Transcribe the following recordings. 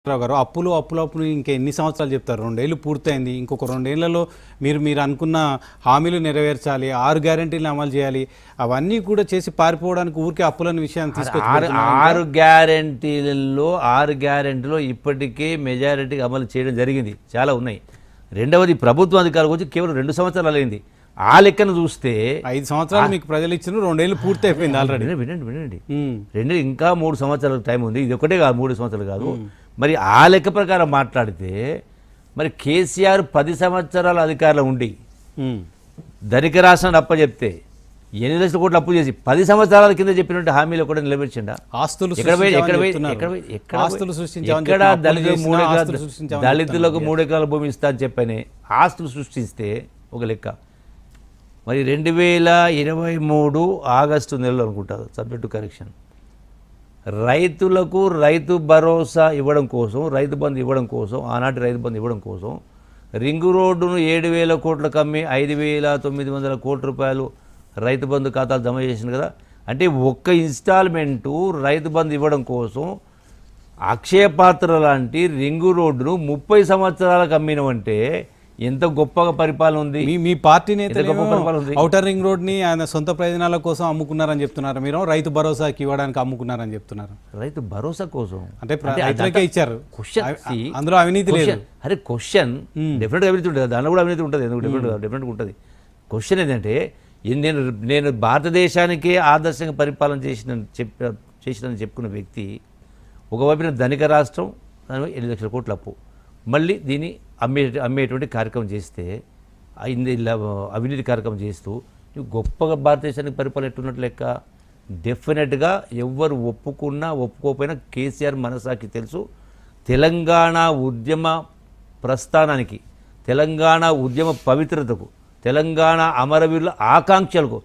రావు గారు అప్పులు ఇంకా ఎన్ని సంవత్సరాలు చెప్తారు? 2 ఏళ్ళు పూర్తయింది. ఇంకొక 2 ఏళ్లలో మీరు అనుకున్న హామీలు నెరవేర్చాలి, 6 గ్యారెంటీలను అమలు చేయాలి. అవన్నీ కూడా చేసి పారిపోవడానికి ఊరికే అప్పులని విషయాన్ని తీసుకొచ్చి 6 గ్యారెంటీలలో 6 గ్యారెంటీలో ఇప్పటికే మెజారిటీ అమలు చేయడం జరిగింది, చాలా ఉన్నాయి. రెండవది ప్రభుత్వ అధికారులకు వచ్చి కేవలం 2 సంవత్సరాలు అయింది. ఆ లెక్కను చూస్తే 5 సంవత్సరాలు మీకు ప్రజలు ఇచ్చిన 2 ఏళ్ళు పూర్తి అయిపోయింది ఆల్రెడీ. వినండి ఇంకా 3 సంవత్సరాల టైం ఉంది. ఇది ఒకటే కాదు, 3 సంవత్సరాలు కాదు. మరి ఆ లెక్క ప్రకారం మాట్లాడితే మరి కేసీఆర్ 10 సంవత్సరాల అధికారులు ఉండి ధనిక రాష్ట్రాన్ని అప్పచెప్తే 8 లక్షల కోట్లు అప్పు చేసి 10 సంవత్సరాల కింద చెప్పినట్టు హామీలు కూడా నిలబెట్టిండా? దళితులకు 3 ఎకరాల భూమి ఇస్తా అని చెప్పని ఆస్తులు సృష్టిస్తే ఒక లెక్క. మరి 2023 ఆగస్టు నెలలో అనుకుంటారు, సబ్జెక్టు కరెక్షన్, రైతులకు రైతు భరోసా ఇవ్వడం కోసం, రైతు బంధు ఇవ్వడం కోసం, ఆనాటి రైతు బంధు ఇవ్వడం కోసం రింగు రోడ్డును 7,000 కోట్లకు అమ్మి 5,900 కోట్ల రూపాయలు రైతు బంధు ఖాతాలు జమ చేసింది కదా. అంటే ఒక్క ఇన్స్టాల్మెంటు రైతు బంధు ఇవ్వడం కోసం అక్షయ పాత్ర లాంటి రింగు రోడ్డును 30 సంవత్సరాలకు అమ్మినవంటే ఎంత గొప్పగా పరిపాలన ఉంది. మీ పార్టీ నేతలు ఔటర్ రింగ్ రోడ్ ని ఆయన సొంత ప్రయోజనాల కోసం అమ్ముకున్నారని చెప్తున్నారు, మీరు రైతు భరోసాకి ఇవ్వడానికి అమ్ముకున్నారని చెప్తున్నారు. రైతు భరోసా కోసం అంటే రైతులకే ఇచ్చారు, అందులో అవినీతి లేదు. అరే క్వశ్చన్ డెఫినెట్గా అవినీతి ఉంటుంది, దానిలో కూడా అవినీతి ఉంటుంది, ఎందుకు డెఫినెట్గా ఉంటుంది. క్వశ్చన్ ఏంటంటే నేను భారతదేశానికే ఆదర్శంగా పరిపాలన చేసినని చెప్పుకున్న వ్యక్తి ఒకవైపున ధనిక రాష్ట్రం 8 లక్షల కోట్ల అప్పు, మళ్ళీ దీన్ని అమ్మేటువంటి కార్యక్రమం చేస్తే అవినీతి కార్యక్రమం చేస్తూ గొప్పగా భారతదేశానికి పరిపాలన ఎట్టున్నట్టు లెక్క. డెఫినెట్గా ఎవ్వరు ఒప్పుకున్నా ఒప్పుకోకపోయినా కేసీఆర్ మనసాకి తెలుసు. తెలంగాణ ఉద్యమ ప్రస్థానానికి, తెలంగాణ ఉద్యమ పవిత్రతకు, తెలంగాణ అమరవీరుల ఆకాంక్షలకు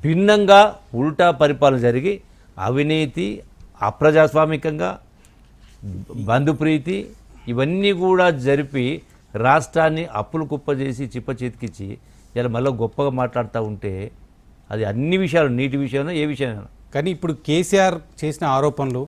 భిన్నంగా ఉల్టా పరిపాలన జరిగి అవినీతి, అప్రజాస్వామికంగా, బంధుప్రీతి ఇవన్నీ కూడా జరిపి రాష్ట్రాన్ని అప్పులు కుప్పజేసి చిప్ప చేతికిచ్చి ఇలా మళ్ళీ గొప్పగా మాట్లాడుతూ ఉంటే అది అన్ని విషయాలు, నీటి విషయంలో ఏ విషయమైనా. కానీ ఇప్పుడు కేసీఆర్ చేసిన ఆరోపణలు